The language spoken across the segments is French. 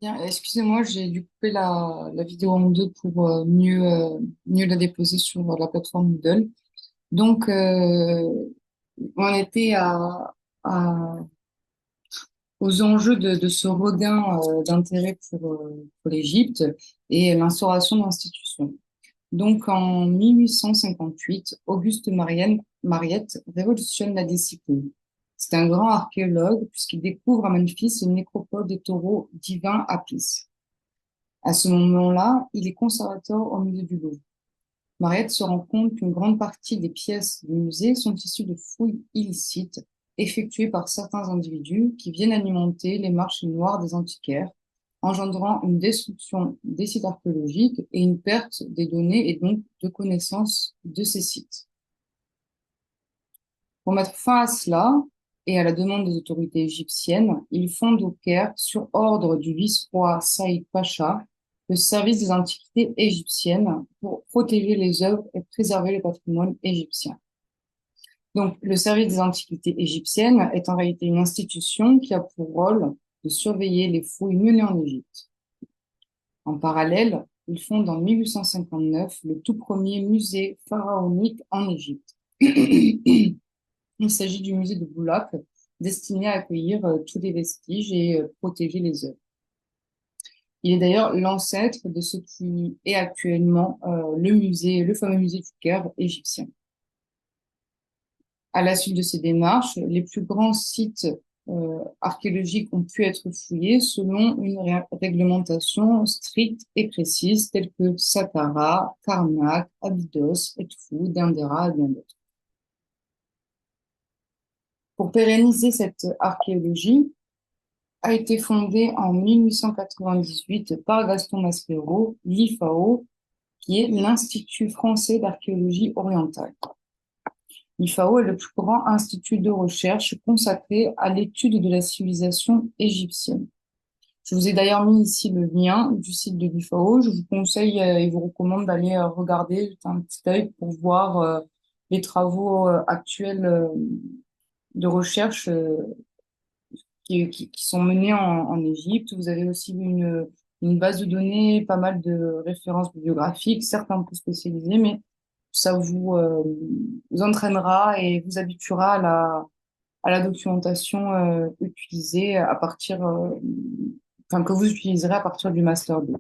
Bien, excusez-moi, j'ai dû couper la vidéo en deux pour mieux la déposer sur la plateforme Moodle. Donc, on était à- aux enjeux de ce regain d'intérêt pour l'Égypte et l'instauration d'institutions. Donc, en 1858, Auguste Mariette révolutionne la discipline. C'est un grand archéologue puisqu'il découvre à Memphis une nécropole des taureaux divins Apis. À ce moment-là, il est conservateur au musée du Louvre. Mariette se rend compte qu'une grande partie des pièces du musée sont issues de fouilles illicites effectuées par certains individus qui viennent alimenter les marchés noirs des antiquaires, engendrant une destruction des sites archéologiques et une perte des données et donc de connaissances de ces sites. Pour mettre fin à cela, et à la demande des autorités égyptiennes, il fonde au Caire, sur ordre du vice-roi Saïd Pacha, le service des antiquités égyptiennes pour protéger les œuvres et préserver le patrimoine égyptien. Donc, le service des antiquités égyptiennes est en réalité une institution qui a pour rôle de surveiller les fouilles menées en Égypte. En parallèle, il fonde en 1859 le tout premier musée pharaonique en Égypte. Il s'agit du musée de Boulak, destiné à accueillir tous les vestiges et protéger les œuvres. Il est d'ailleurs l'ancêtre de ce qui est actuellement le fameux musée du Caire égyptien. À la suite de ces démarches, les plus grands sites archéologiques ont pu être fouillés selon une réglementation stricte et précise, telle que Saqqara, Karnak, Abydos, Edfou, Dendera et bien d'autres. Pour pérenniser cette archéologie, a été fondée en 1898 par Gaston Maspero, l'IFAO, qui est l'Institut français d'archéologie orientale. L'IFAO est le plus grand institut de recherche consacré à l'étude de la civilisation égyptienne. Je vous ai d'ailleurs mis ici le lien du site de l'IFAO. Je vous conseille et vous recommande d'aller regarder, jeter un petit œil pour voir les travaux actuels de recherche qui sont menées en Égypte. Vous avez aussi une base de données, pas mal de références bibliographiques, certes un peu spécialisées, mais ça vous entraînera et vous habituera à la documentation utilisée à partir, enfin, que vous utiliserez à partir du Master 2,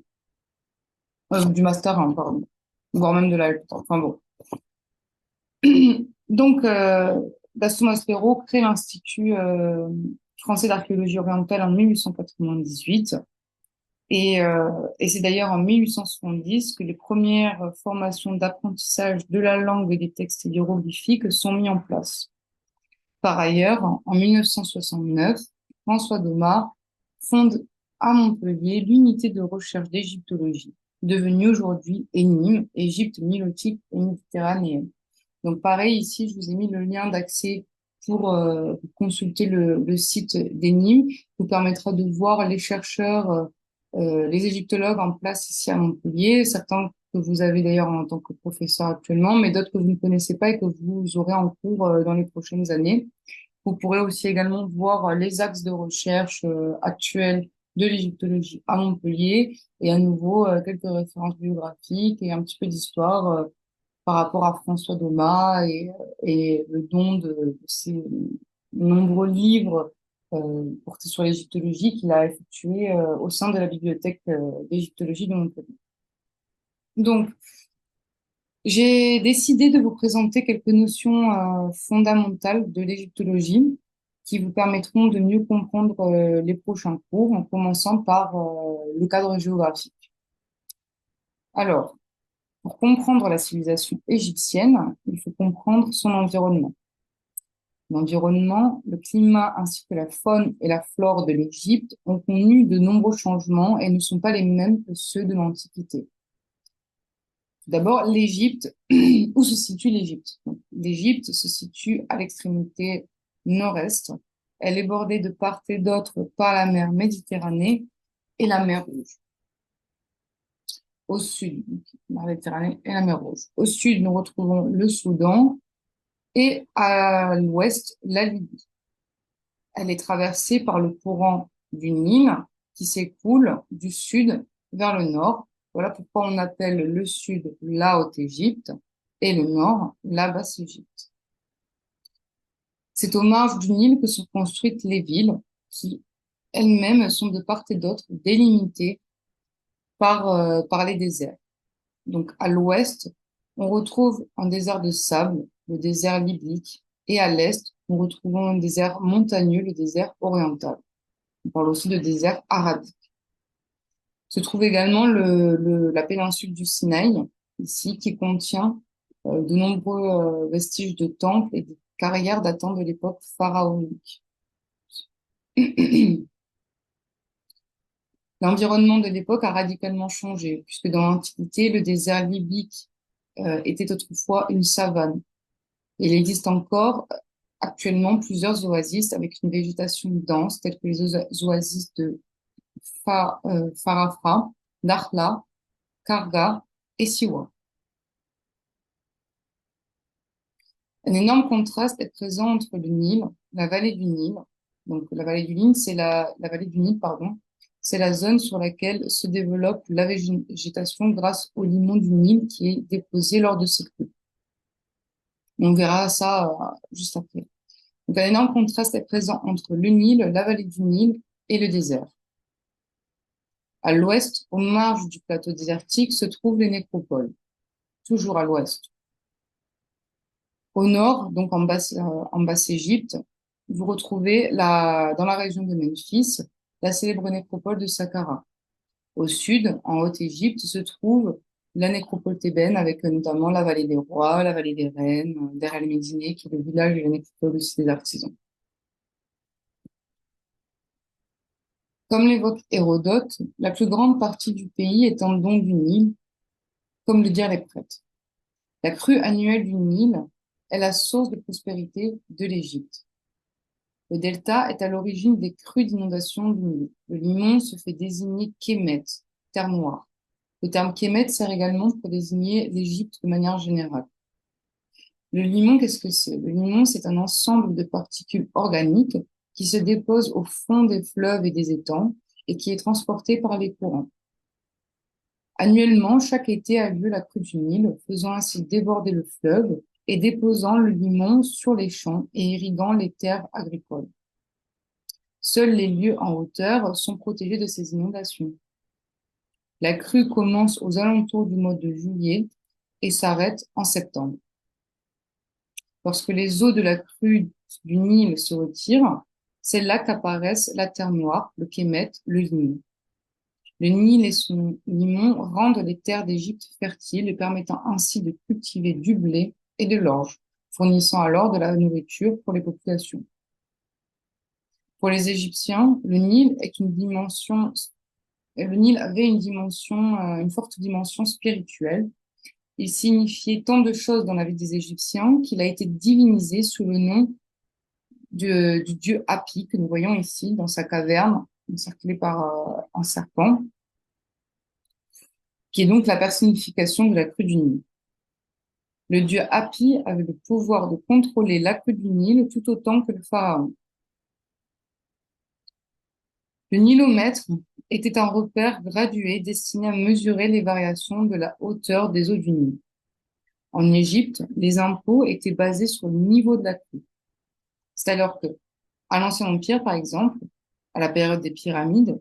du Master 1, pardon, voire même de la L3. Enfin bon. Donc, Gaston Maspero crée l'Institut français d'archéologie orientale en 1898. Et c'est d'ailleurs en 1870 que les premières formations d'apprentissage de la langue et des textes hiéroglyphiques sont mis en place. Par ailleurs, en 1969, François Domar fonde à Montpellier l'unité de recherche d'égyptologie, devenue aujourd'hui ENIM, Égypte nilotique et méditerranéenne. Donc pareil, ici, je vous ai mis le lien d'accès pour consulter le site d'ENIM, qui vous permettra de voir les chercheurs, les égyptologues en place ici à Montpellier, certains que vous avez d'ailleurs en tant que professeur actuellement, mais d'autres que vous ne connaissez pas et que vous aurez en cours dans les prochaines années. Vous pourrez aussi également voir les axes de recherche actuels de l'égyptologie à Montpellier et à nouveau quelques références biographiques et un petit peu d'histoire par rapport à François Domas et le don de ces nombreux livres portés sur l'égyptologie qu'il a effectués au sein de la bibliothèque d'égyptologie de Montpellier. Donc, j'ai décidé de vous présenter quelques notions fondamentales de l'égyptologie qui vous permettront de mieux comprendre les prochains cours, en commençant par le cadre géographique. Alors, pour comprendre la civilisation égyptienne, il faut comprendre son environnement. L'environnement, le climat ainsi que la faune et la flore de l'Égypte ont connu de nombreux changements et ne sont pas les mêmes que ceux de l'Antiquité. Tout d'abord, l'Égypte. Où se situe l'Égypte? L'Égypte se situe à l'extrémité nord-est. Elle est bordée de part et d'autre par la mer Méditerranée et la mer Rouge. Au sud, la Méditerranée et la mer Rouge. Au sud, nous retrouvons le Soudan et à l'ouest, la Libye. Elle est traversée par le courant du Nil qui s'écoule du sud vers le nord. Voilà pourquoi on appelle le sud la Haute-Égypte et le nord la Basse-Égypte. C'est aux marges du Nil que sont construites les villes qui elles-mêmes sont de part et d'autre délimitées par les déserts. Donc à l'ouest, on retrouve un désert de sable, le désert libyque, et à l'est, nous retrouvons un désert montagneux, le désert oriental. On parle aussi de désert arabique. Se trouve également la péninsule du Sinaï, ici, qui contient de nombreux vestiges de temples et de carrières datant de l'époque pharaonique. L'environnement de l'époque a radicalement changé, puisque dans l'Antiquité, le désert libyque était autrefois une savane. Il existe encore actuellement plusieurs oasis avec une végétation dense, telles que les oasis de Farafra, Dakhla, Karga et Siwa. Un énorme contraste est présent entre le Nil, la vallée du Nil. Donc, la vallée du Nil, la vallée du Nil, pardon. C'est la zone sur laquelle se développe la végétation grâce au limon du Nil qui est déposé lors de ces crues. On verra ça juste après. Donc, un énorme contraste est présent entre le Nil, la vallée du Nil et le désert. À l'ouest, aux marges du plateau désertique, se trouvent les nécropoles, toujours à l'ouest. Au nord, donc en Basse-Égypte, vous retrouvez dans la région de Memphis, la célèbre nécropole de Saqqara. Au sud, en Haute-Égypte, se trouve la nécropole thébaine avec notamment la vallée des rois, la vallée des reines, Der el-Médine, qui est le village et la nécropole aussi des artisans. Comme l'évoque Hérodote, la plus grande partie du pays est en don du Nil, comme le dirent les prêtres. La crue annuelle du Nil est la source de prospérité de l'Égypte. Le delta est à l'origine des crues d'inondation du Nil. Le limon se fait désigner Kémet, terre noire. Le terme Kémet sert également pour désigner l'Égypte de manière générale. Le limon, qu'est-ce que c'est? Le limon, c'est un ensemble de particules organiques qui se déposent au fond des fleuves et des étangs et qui est transporté par les courants. Annuellement, chaque été a lieu la crue du Nil, faisant ainsi déborder le fleuve et déposant le limon sur les champs et irriguant les terres agricoles. Seuls les lieux en hauteur sont protégés de ces inondations. La crue commence aux alentours du mois de juillet et s'arrête en septembre. Lorsque les eaux de la crue du Nil se retirent, c'est là qu'apparaissent la terre noire, le kémet, le limon. Le Nil et son limon rendent les terres d'Égypte fertiles et permettant ainsi de cultiver du blé et de l'orge, fournissant alors de la nourriture pour les populations. Pour les Égyptiens, le Nil avait une forte dimension spirituelle. Il signifiait tant de choses dans la vie des Égyptiens qu'il a été divinisé sous le nom du dieu Hapi, que nous voyons ici dans sa caverne, encerclé par un serpent, qui est donc la personnification de la crue du Nil. Le dieu Hapi avait le pouvoir de contrôler la crue du Nil tout autant que le pharaon. Le nilomètre était un repère gradué destiné à mesurer les variations de la hauteur des eaux du Nil. En Égypte, les impôts étaient basés sur le niveau de la crue. C'est-à-dire que, à l'Ancien Empire, par exemple, à la période des pyramides,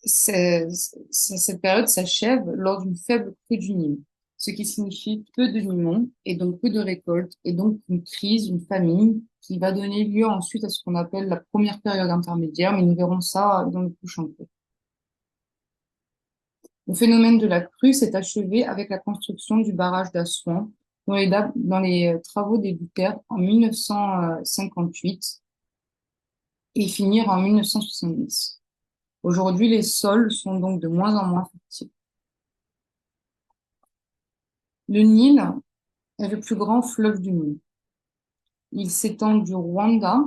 cette période s'achève lors d'une faible crue du Nil, ce qui signifie peu de limons et donc peu de récoltes et donc une crise, une famine qui va donner lieu ensuite à ce qu'on appelle la première période intermédiaire, mais nous verrons ça dans le prochain cours. Le phénomène de la crue s'est achevé avec la construction du barrage d'Assouan dans les travaux débutèrent en 1958 et finirent en 1970. Aujourd'hui, les sols sont donc de moins en moins fertiles. Le Nil est le plus grand fleuve du monde. Il s'étend du Rwanda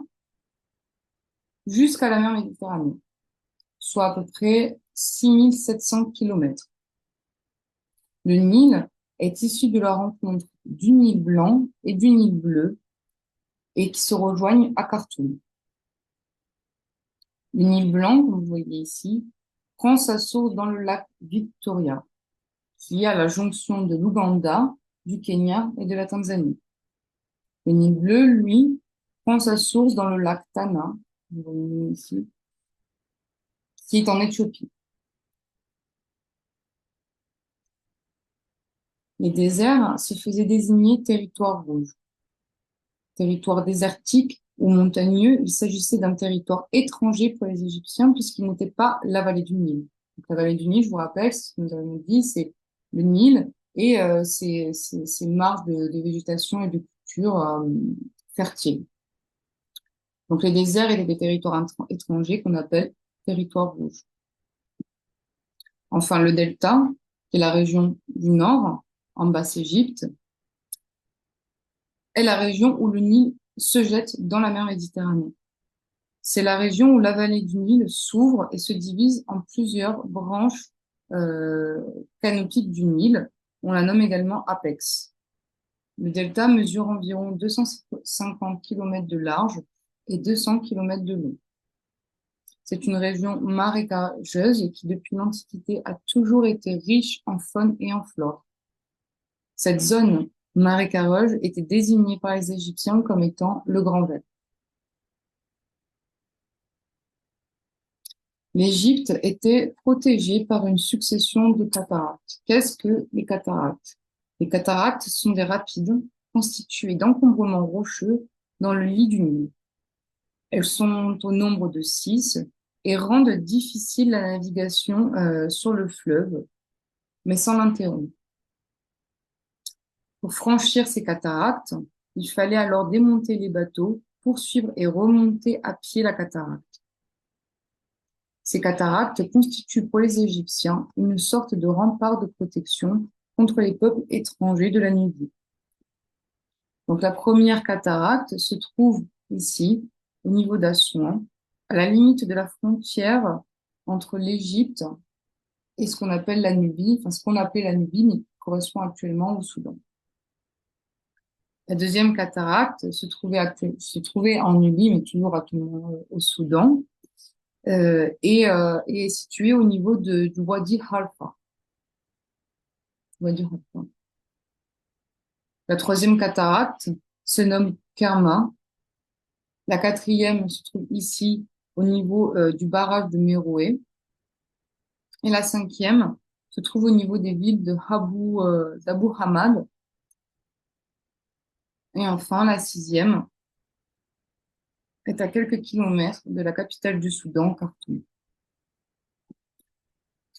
jusqu'à la mer Méditerranée, soit à peu près 6700 kilomètres. Le Nil est issu de la rencontre du Nil blanc et du Nil bleu et qui se rejoignent à Khartoum. Le Nil blanc, comme vous voyez ici, prend sa source dans le lac Victoria, qui est à la jonction de l'Ouganda, du Kenya et de la Tanzanie. Le Nil bleu, lui, prend sa source dans le lac Tana, vous voyez ici, qui est en Éthiopie. Les déserts se faisaient désigner territoire rouge. Territoire désertique ou montagneux, il s'agissait d'un territoire étranger pour les Égyptiens puisqu'il n'était pas la vallée du Nil. Donc, la vallée du Nil, je vous rappelle, ce que nous avons dit, c'est le Nil et ses marges de végétation et de culture fertiles. Donc les déserts étaient des territoires étrangers qu'on appelle territoires rouges. Enfin, le delta, qui est la région du nord, en Basse-Égypte, est la région où le Nil se jette dans la mer Méditerranée. C'est la région où la vallée du Nil s'ouvre et se divise en plusieurs branches canopiques du Nil. On la nomme également apex. Le delta mesure environ 250 km de large et 200 km de long. C'est une région marécageuse qui, depuis l'Antiquité, a toujours été riche en faune et en flore. Cette zone marécageuse était désignée par les Égyptiens comme étant le Grand Vert. L'Égypte était protégée par une succession de cataractes. Qu'est-ce que les cataractes? Les cataractes sont des rapides constitués d'encombrements rocheux dans le lit du Nil. Elles sont au nombre de 6 et rendent difficile la navigation sur le fleuve, mais sans l'interrompre. Pour franchir ces cataractes, il fallait alors démonter les bateaux, poursuivre et remonter à pied la cataracte. Ces cataractes constituent pour les Égyptiens une sorte de rempart de protection contre les peuples étrangers de la Nubie. Donc la première cataracte se trouve ici, au niveau d'Assouan, à la limite de la frontière entre l'Égypte et ce qu'on appelle la Nubie, enfin ce qu'on appelait la Nubie, mais qui correspond actuellement au Soudan. La deuxième cataracte se trouvait en Nubie, mais toujours actuellement au Soudan, et est située au niveau du Wadi Halfa. La troisième cataracte se nomme Kerma. La quatrième se trouve ici au niveau du barrage de Méroé. Et la cinquième se trouve au niveau des villes d'Abu Hamad. Et enfin, la sixième est à quelques kilomètres de la capitale du Soudan, Khartoum.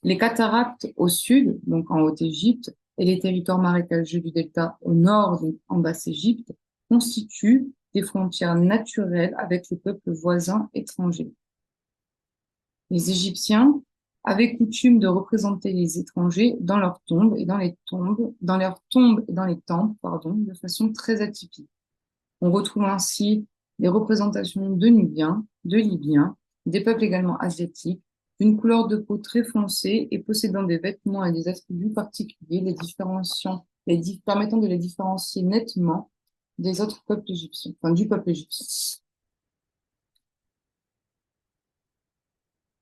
Les cataractes au sud, donc en Haute-Égypte, et les territoires marécageux du delta au nord, donc en Basse-Égypte, constituent des frontières naturelles avec les peuples voisins étrangers. Les Égyptiens avaient coutume de représenter les étrangers dans leurs tombes et dans les temples, de façon très atypique. On retrouve ainsi des représentations de Nubiens, de Libyens, des peuples également asiatiques, d'une couleur de peau très foncée et possédant des vêtements et des attributs particuliers, permettant de les différencier nettement des autres peuples égyptiens, enfin du peuple égyptien.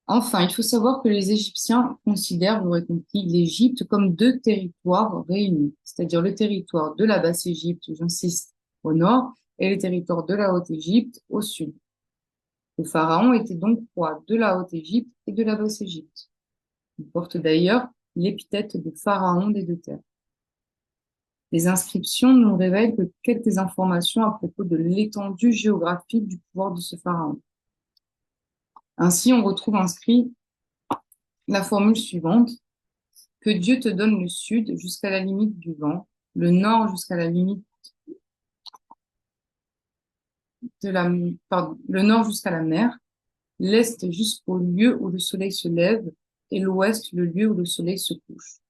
Enfin, il faut savoir que les Égyptiens considèrent, vous l'aurez compris, l'Égypte comme deux territoires réunis, c'est-à-dire le territoire de la Basse-Égypte, j'insiste, au nord, et le territoire de la Haute-Égypte au sud. Le pharaon était donc roi de la Haute-Égypte et de la Basse-Égypte. Il porte d'ailleurs l'épithète de pharaon des deux terres. Les inscriptions nous révèlent que quelques informations à propos de l'étendue géographique du pouvoir de ce pharaon. Ainsi, on retrouve inscrit la formule suivante: que Dieu te donne le sud jusqu'à la limite du vent, le nord jusqu'à la limite le nord jusqu'à la mer, l'est jusqu'au lieu où le soleil se lève et l'ouest le lieu où le soleil se couche.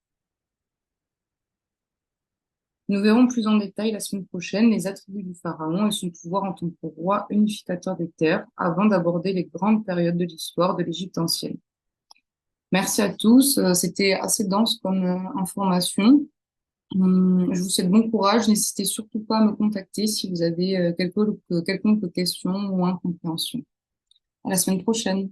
Nous verrons plus en détail la semaine prochaine les attributs du pharaon et son pouvoir en tant que roi unificateur des terres avant d'aborder les grandes périodes de l'histoire de l'Égypte ancienne. Merci à tous. C'était assez dense comme information. Je vous souhaite bon courage. N'hésitez surtout pas à me contacter si vous avez quelconque question ou incompréhension. À la semaine prochaine.